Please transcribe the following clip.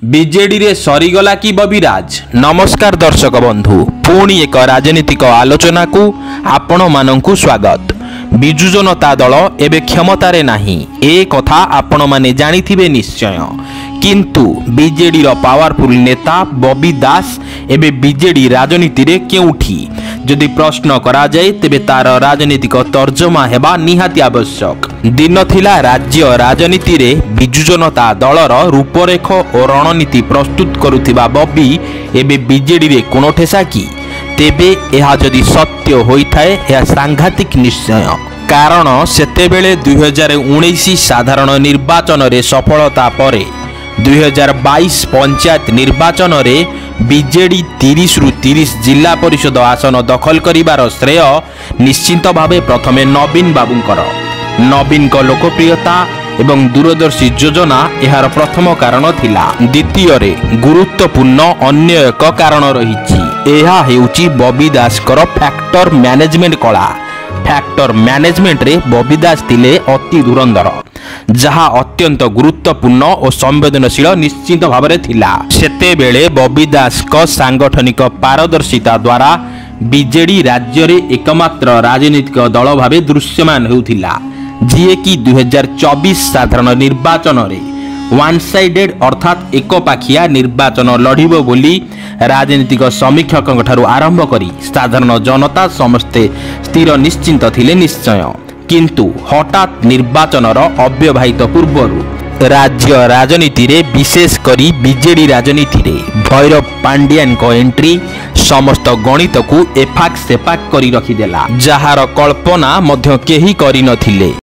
BJD रे सरीगला कि बबिराज। नमस्कार दर्शक बंधु, पुणी एक राजनीतिक आलोचना को आपण मानंकु स्वागत। बिजु जनता दल एबे क्षमतारे नाही ए कथा आपण माने जानिथिबे निश्चय, किंतु बीजेडी रो पावरफुल नेता बबी दास एबे बीजेडी राजनीति रे केउठी जदि प्रश्न करा जाए तेबे तार राजनीतिक तर्जमा हेबा निहाती आवश्यक। दिन थिला राज्य राजनीति रे बिजु जनता दलर रूपरेख और रणनीति प्रस्तुत करुथिबा बबी एबे बीजेडी रे कोन ठेसा की तेबे एहा जदि सत्य होइथाए एहा सांघातिक निश्चय। कारण सेतेबेले 2019 साधारण निर्वाचन रे सफलता परे 2022 पंचायत निर्वाचन रे बीजेडी 30 रु 30 जिला परिषद आसन दखल करिबार श्रेय निश्चित भावे प्रथमे नवीन बाबूंकर। नवीन को लोकप्रियता एवं दूरदर्शी योजना यार प्रथम कारण थिला। द्वितीय रे गुरुत्वपूर्ण अन्य एक कारण रहिछि, एहा हेउछि बबी दासकर फैक्टर मैनेजमेंट कला। फैक्टर मैनेजमेंट रे बबी दास थिले अति धुरंधर, जहा अत्यंत गुरुत्वपूर्ण और संवेदनशील निश्चित भाव में थिला। सेते बेले बबी दास को सांगठनिक पारदर्शिता द्वारा बीजेडी राज्य रे एकमात्र राजनीतिक दल भावे दृश्यमान होउथिला, जिए कि 2024 साधारण निर्वाचन रे वन साइडेड अर्थात एकपाखिया निर्वाचन लड़िबो बोली राजनीतिक समीक्षक ठारू आरंभ करी साधारण जनता समस्ते स्थिर निश्चिंत थिले निश्चय। किंतु हठात निर्वाचन अव्यवहित पूर्व राज्य राजनीति रे विशेष करी बीजेडी राजनीति रे भैरव पांड्यान को एंट्री समस्त गणित को एफाक सेफाक करी रखिदेला, जहार कल्पना मध्य केही करी नथिले।